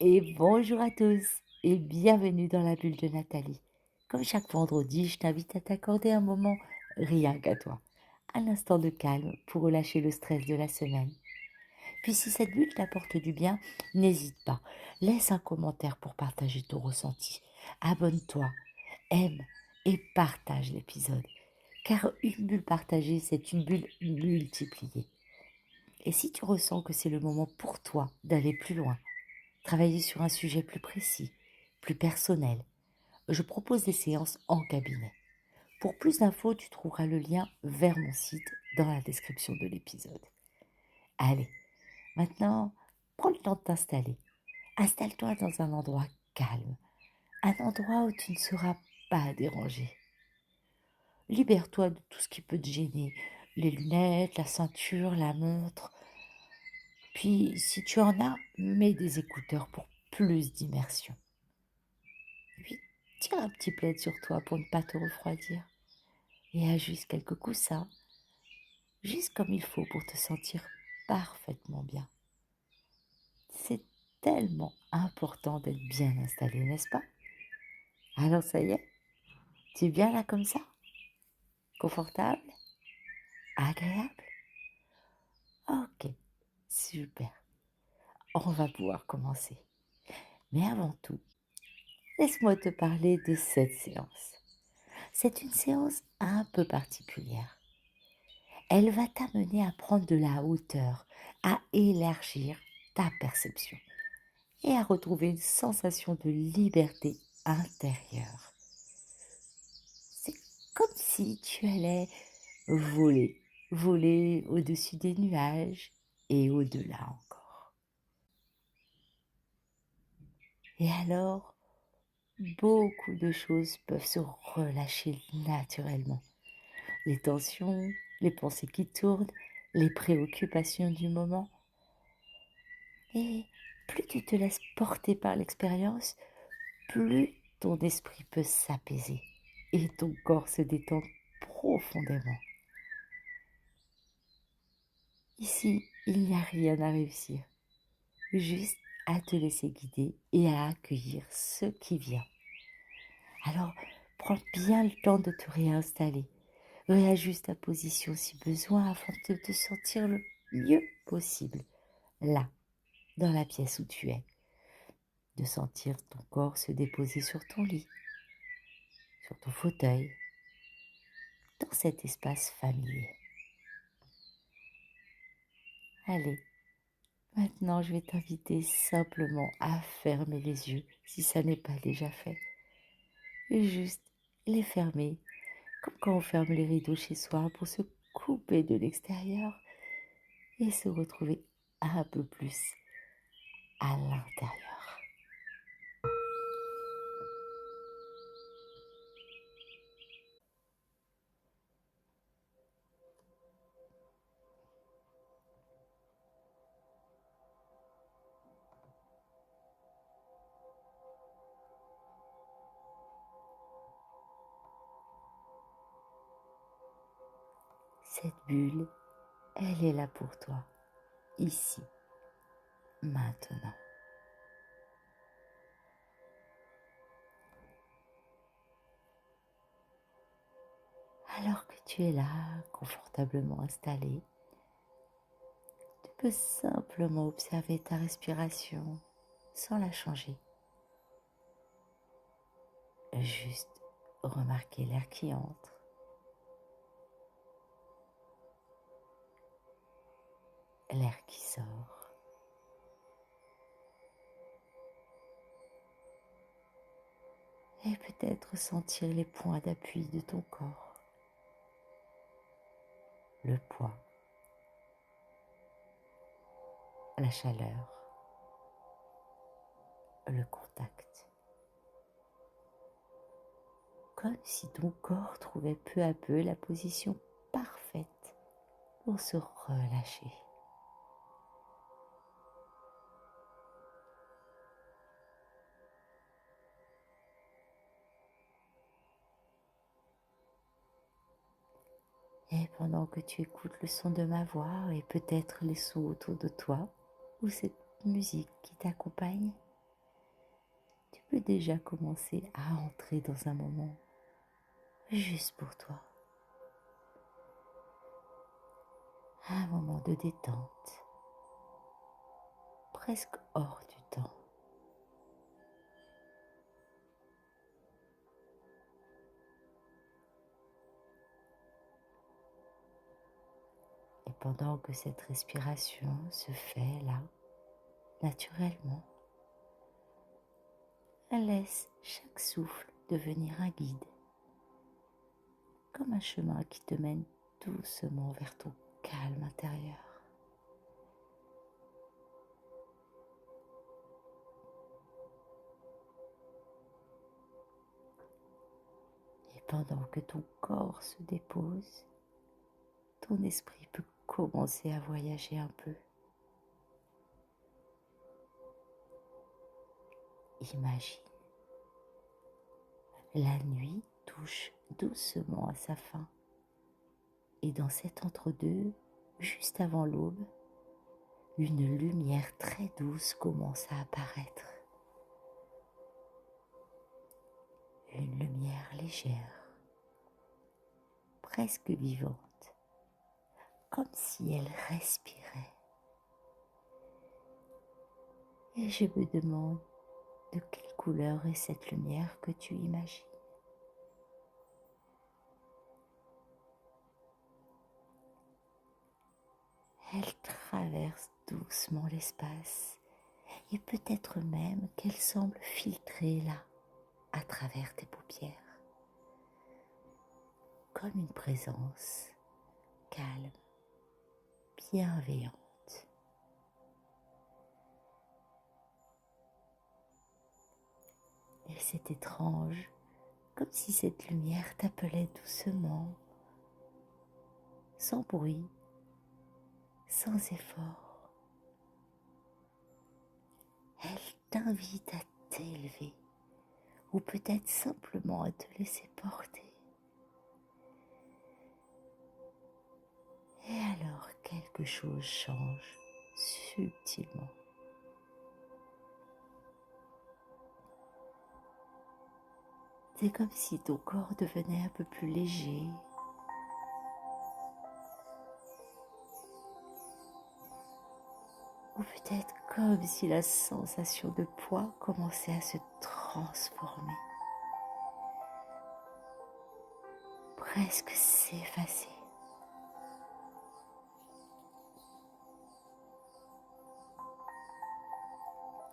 Et bonjour à tous et bienvenue dans la bulle de Nathalie. Comme chaque vendredi, je t'invite à t'accorder un moment rien qu'à toi, un instant de calme pour relâcher le stress de la semaine. Puis si cette bulle t'apporte du bien, n'hésite pas, laisse un commentaire pour partager ton ressenti. Abonne-toi, aime et partage l'épisode, car une bulle partagée, c'est une bulle multipliée. Et si tu ressens que c'est le moment pour toi d'aller plus loin, travailler sur un sujet plus précis, plus personnel, je propose des séances en cabinet. Pour plus d'infos, tu trouveras le lien vers mon site dans la description de l'épisode. Allez, maintenant, prends le temps de t'installer. Installe-toi dans un endroit calme, un endroit où tu ne seras pas dérangé. Libère-toi de tout ce qui peut te gêner, les lunettes, la ceinture, la montre. Puis, si tu en as, mets des écouteurs pour plus d'immersion. Puis, tire un petit plaid sur toi pour ne pas te refroidir. Et ajuste quelques coussins, juste comme il faut pour te sentir parfaitement bien. C'est tellement important d'être bien installé, n'est-ce pas? Alors ça y est, tu es bien là comme ça? Confortable? Agréable? Ok, super. On va pouvoir commencer. Mais avant tout, laisse-moi te parler de cette séance. C'est une séance un peu particulière. Elle va t'amener à prendre de la hauteur, à élargir ta perception et à retrouver une sensation de liberté intérieure. C'est comme si tu allais voler, voler au-dessus des nuages et au-delà encore. Et alors, beaucoup de choses peuvent se relâcher naturellement. Les tensions, les pensées qui tournent, les préoccupations du moment. Et plus tu te laisses porter par l'expérience, plus ton esprit peut s'apaiser et ton corps se détend profondément. Ici, il n'y a rien à réussir, juste à te laisser guider et à accueillir ce qui vient. Alors, prends bien le temps de te réinstaller. Réajuste ta position si besoin afin de te sentir le mieux possible, là, dans la pièce où tu es. De sentir ton corps se déposer sur ton lit, sur ton fauteuil, dans cet espace familier. Allez, maintenant je vais t'inviter simplement à fermer les yeux si ça n'est pas déjà fait. Et juste les fermer, comme quand on ferme les rideaux chez soi pour se couper de l'extérieur et se retrouver un peu plus à l'intérieur. Cette bulle, elle est là pour toi, ici, maintenant. Alors que tu es là, confortablement installé, tu peux simplement observer ta respiration sans la changer. Juste remarquer l'air qui entre, l'air qui sort. Et peut-être sentir les points d'appui de ton corps, le poids, la chaleur, le contact. Comme si ton corps trouvait peu à peu la position parfaite pour se relâcher. Et pendant que tu écoutes le son de ma voix et peut-être les sons autour de toi ou cette musique qui t'accompagne, peux déjà commencer à entrer dans un moment juste pour toi, un moment de détente, presque hors du temps. Et pendant que cette respiration se fait là, naturellement, laisse chaque souffle devenir un guide, comme un chemin qui te mène doucement vers ton calme intérieur. Et pendant que ton corps se dépose, ton esprit peut commencer à voyager un peu. Imagine, la nuit touche doucement à sa fin. Et dans cet entre-deux, juste avant l'aube, une lumière très douce commence à apparaître. Une lumière légère, presque vivante, comme si elle respirait. Et je me demande de quelle couleur est cette lumière que tu imagines. Elle traverse doucement l'espace et peut-être même qu'elle semble filtrer là, à travers tes paupières, comme une présence calme, bienveillante. Et c'est étrange, comme si cette lumière t'appelait doucement, sans bruit, sans effort. Elle t'invite à t'élever, ou peut-être simplement à te laisser porter. Et alors quelque chose change subtilement. C'est comme si ton corps devenait un peu plus léger. Ou peut-être comme si la sensation de poids commençait à se transformer, presque s'effacer.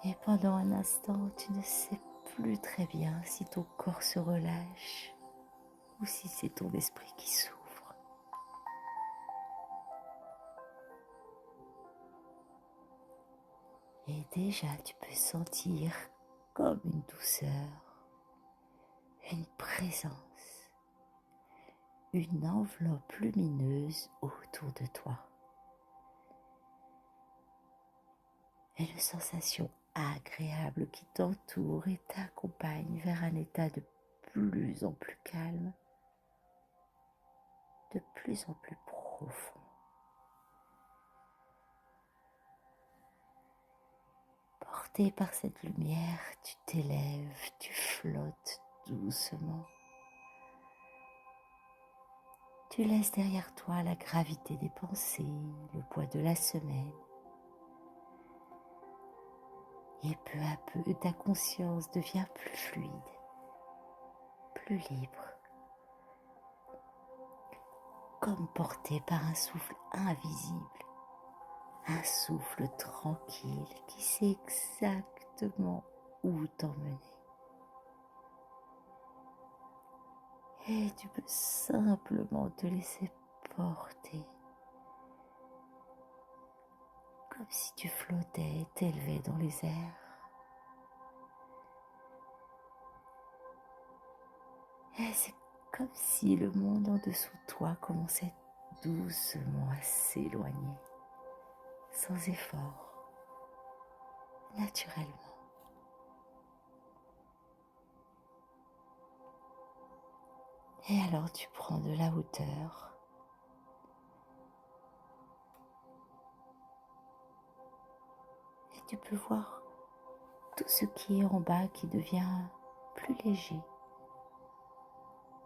Et pendant un instant, tu ne sais plus très bien si ton corps se relâche ou si c'est ton esprit qui s'ouvre. Et déjà, tu peux sentir comme une douceur, une présence, une enveloppe lumineuse autour de toi. Et une sensation agréable qui t'entoure et t'accompagne vers un état de plus en plus calme, de plus en plus profond. Porté par cette lumière, tu t'élèves, tu flottes doucement. Tu laisses derrière toi la gravité des pensées, le poids de la semaine. Et peu à peu, ta conscience devient plus fluide, plus libre, comme portée par un souffle invisible, un souffle tranquille qui sait exactement où t'emmener. Et tu peux simplement te laisser porter, comme si tu flottais et t'élevais dans les airs. Et c'est comme si le monde en dessous de toi commençait doucement à s'éloigner, sans effort, naturellement. Et alors tu prends de la hauteur et tu peux voir tout ce qui est en bas qui devient plus léger,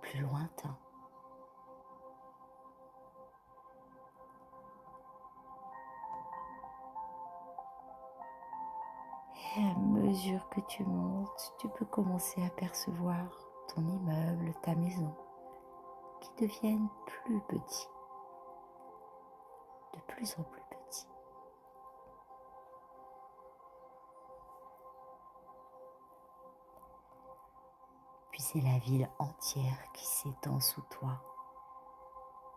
plus lointain. Et à mesure que tu montes, tu peux commencer à percevoir ton immeuble, ta maison, qui deviennent plus petits, de plus en plus petits. Puis c'est la ville entière qui s'étend sous toi,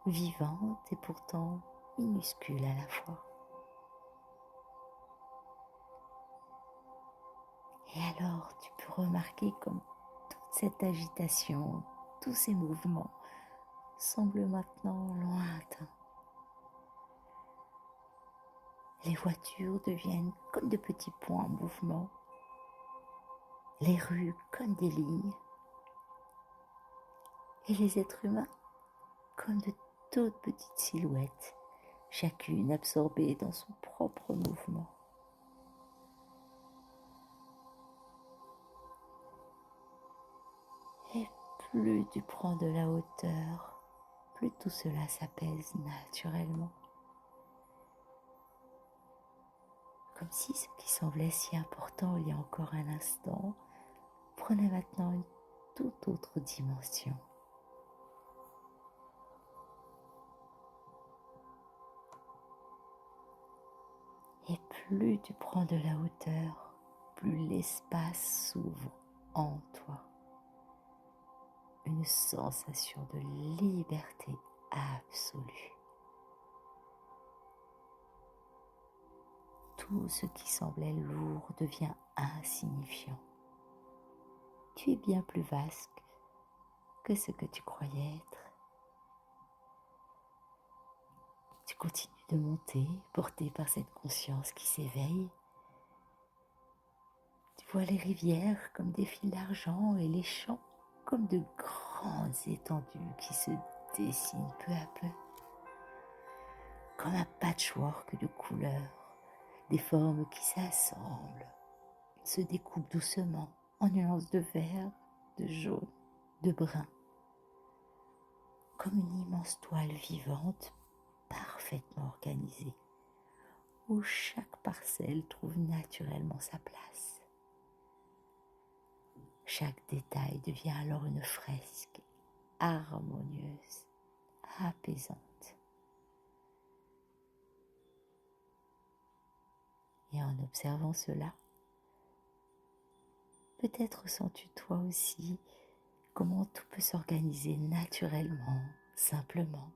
vivante et pourtant minuscule à la fois. Et alors tu peux remarquer comme toute cette agitation, tous ces mouvements semblent maintenant lointains. Les voitures deviennent comme de petits points en mouvement, les rues comme des lignes, et les êtres humains comme de toutes petites silhouettes, chacune absorbée dans son propre mouvement. Et plus tu prends de la hauteur, plus tout cela s'apaise naturellement. Comme si ce qui semblait si important il y a encore un instant prenait maintenant une toute autre dimension. Et plus tu prends de la hauteur, plus l'espace s'ouvre en toi. Une sensation de liberté absolue. Tout ce qui semblait lourd devient insignifiant. Tu es bien plus vaste que ce que tu croyais être. Tu continues de monter, porté par cette conscience qui s'éveille. Tu vois les rivières comme des fils d'argent et les champs comme de grandes étendues qui se dessinent peu à peu. Comme un patchwork de couleurs, des formes qui s'assemblent, se découpent doucement en nuances de vert, de jaune, de brun. Comme une immense toile vivante, parfaitement organisée, où chaque parcelle trouve naturellement sa place. Chaque détail devient alors une fresque harmonieuse, apaisante. Et en observant cela, peut-être ressens-tu toi aussi comment tout peut s'organiser naturellement, simplement.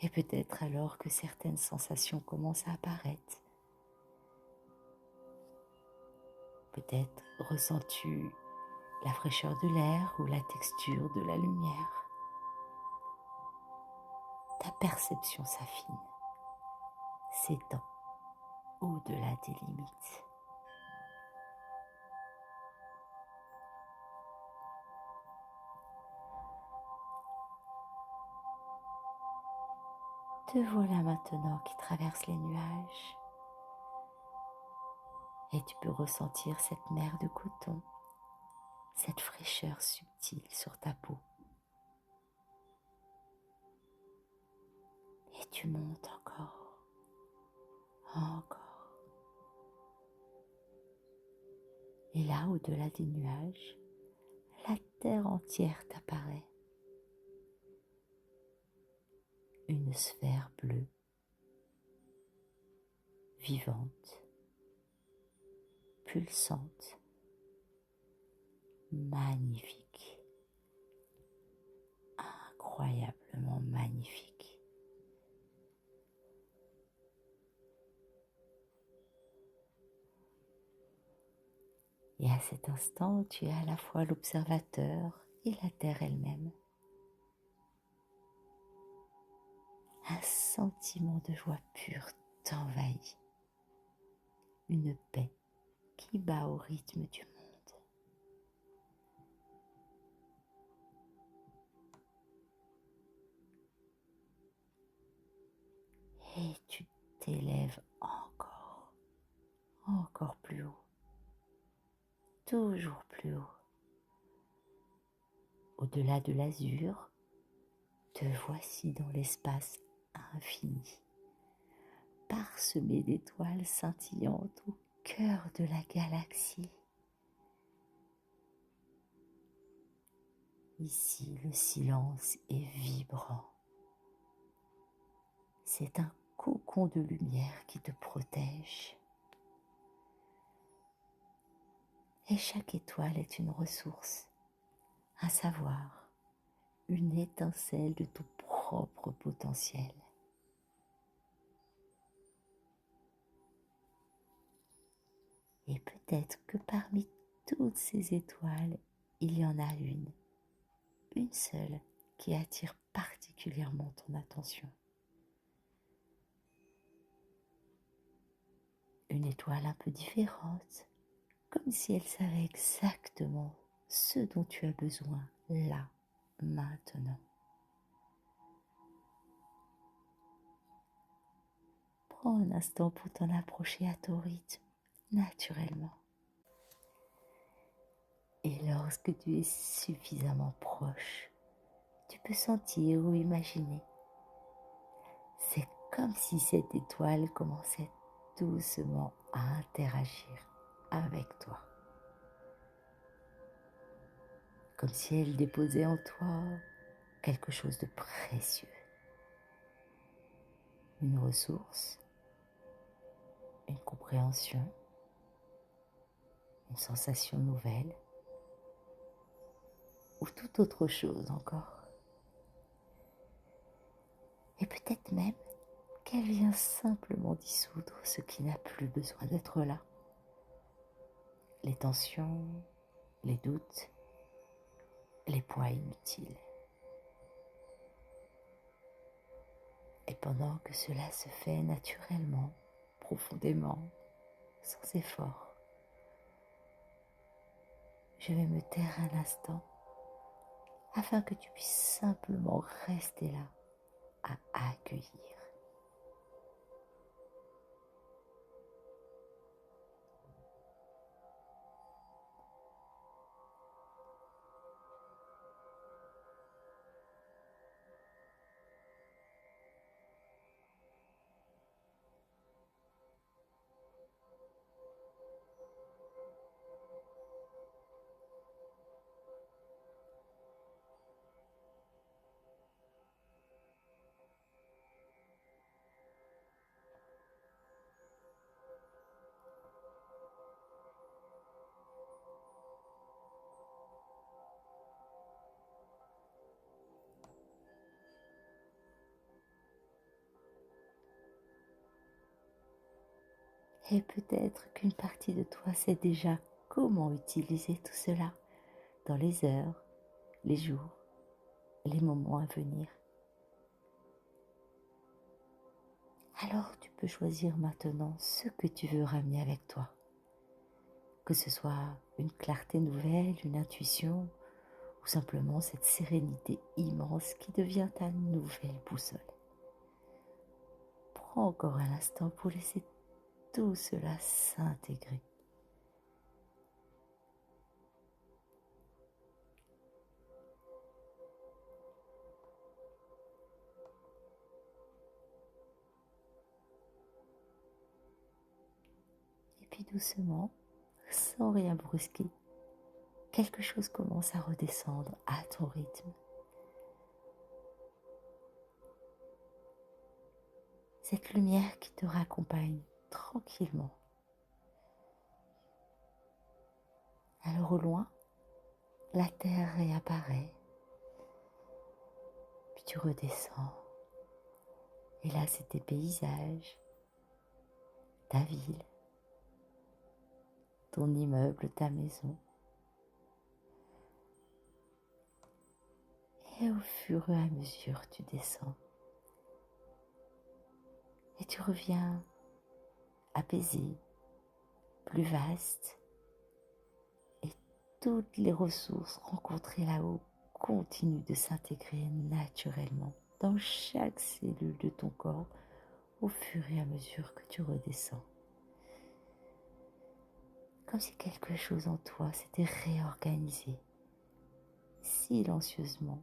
Et peut-être alors que certaines sensations commencent à apparaître. Peut-être ressens-tu la fraîcheur de l'air ou la texture de la lumière. Ta perception s'affine, s'étend au-delà des limites. Te voilà maintenant qui traverse les nuages et tu peux ressentir cette mer de coton, cette fraîcheur subtile sur ta peau. Et tu montes encore, encore. Et là, au-delà des nuages, la terre entière t'apparaît. Une sphère bleue, vivante, pulsante, magnifique, incroyablement magnifique. Et à cet instant, tu es à la fois l'observateur et la terre elle-même. Un sentiment de joie pure t'envahit. Une paix qui bat au rythme du monde. Et tu t'élèves encore encore plus haut, toujours plus haut. Au-delà de l'azur, te voici dans l'espace infini, parsemé d'étoiles scintillantes au cœur de la galaxie. Ici, le silence est vibrant. C'est un cocon de lumière qui te protège. Et chaque étoile est une ressource, un savoir, une étincelle de ton propre potentiel. Et peut-être que parmi toutes ces étoiles, il y en a une seule qui attire particulièrement ton attention. Une étoile un peu différente, comme si elle savait exactement ce dont tu as besoin là, maintenant. Prends un instant pour t'en approcher à ton rythme, naturellement. Et lorsque tu es suffisamment proche, tu peux sentir ou imaginer. C'est comme si cette étoile commençait doucement à interagir avec toi. Comme si elle déposait en toi quelque chose de précieux. Une ressource, une compréhension, une sensation nouvelle ou toute autre chose encore. Et peut-être même qu'elle vient simplement dissoudre ce qui n'a plus besoin d'être là. Les tensions, les doutes, les poids inutiles. Et pendant que cela se fait naturellement, profondément, sans effort, je vais me taire un instant afin que tu puisses simplement rester là à accueillir. Et peut-être qu'une partie de toi sait déjà comment utiliser tout cela dans les heures, les jours, les moments à venir. Alors tu peux choisir maintenant ce que tu veux ramener avec toi. Que ce soit une clarté nouvelle, une intuition, ou simplement cette sérénité immense qui devient ta nouvelle boussole. Prends encore un instant pour laisser tout cela s'intégrer. Et puis doucement, sans rien brusquer, quelque chose commence à redescendre à ton rythme. Cette lumière qui te raccompagne tranquillement. Alors au loin, la terre réapparaît, puis tu redescends. Et là, c'est tes paysages, ta ville, ton immeuble, ta maison. Et au fur et à mesure, tu descends. Et tu reviens apaisé, plus vaste. Et toutes les ressources rencontrées là-haut continuent de s'intégrer naturellement dans chaque cellule de ton corps au fur et à mesure que tu redescends. comme si quelque chose en toi s'était réorganisé silencieusement,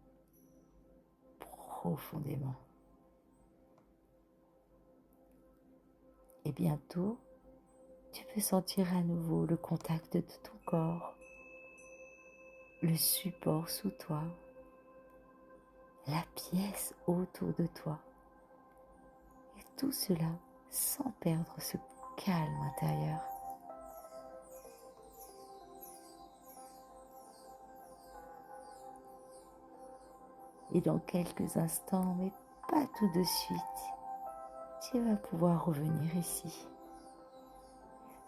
profondément. Et bientôt, tu peux sentir à nouveau le contact de ton corps, le support sous toi, la pièce autour de toi. Et tout cela sans perdre ce calme intérieur. Et dans quelques instants, mais pas tout de suite, tu vas pouvoir revenir ici.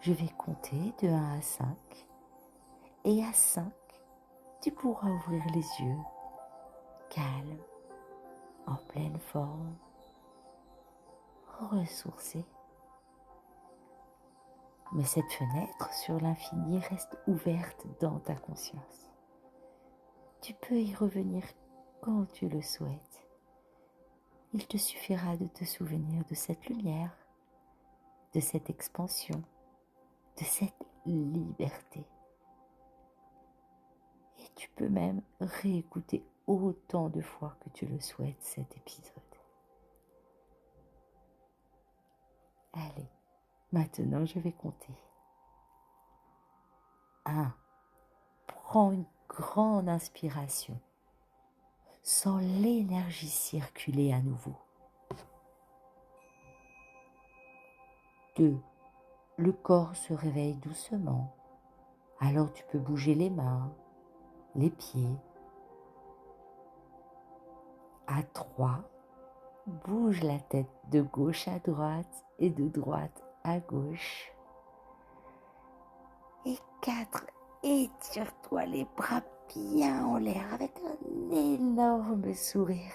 Je vais compter de 1 à 5. Et à 5, tu pourras ouvrir les yeux, calme, en pleine forme, ressourcé. Mais cette fenêtre sur l'infini reste ouverte dans ta conscience. Tu peux y revenir quand tu le souhaites. Il te suffira de te souvenir de cette lumière, de cette expansion, de cette liberté. Et tu peux même réécouter autant de fois que tu le souhaites cet épisode. Allez, maintenant je vais compter. 1. Prends une grande inspiration. Sens l'énergie circuler à nouveau. 2. Le corps se réveille doucement. Alors tu peux bouger les mains, les pieds. À 3, bouge la tête de gauche à droite et de droite à gauche. Et 4, étire-toi les bras bien en l'air avec un énorme sourire.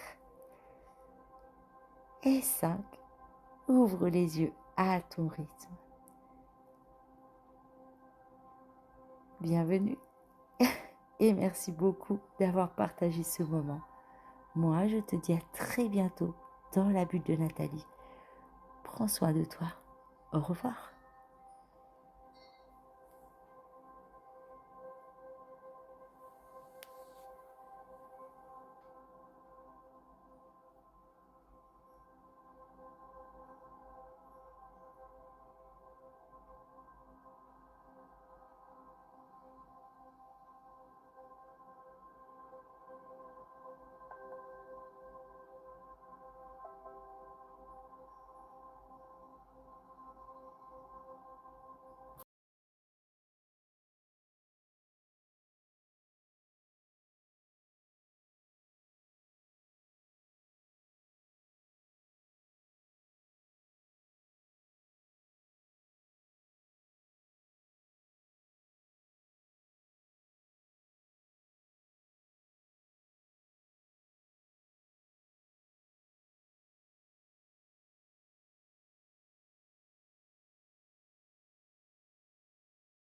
Et 5, ouvre les yeux à ton rythme. Bienvenue et merci beaucoup d'avoir partagé ce moment. Moi, je te dis à très bientôt dans la bulle de Nathalie. Prends soin de toi. Au revoir.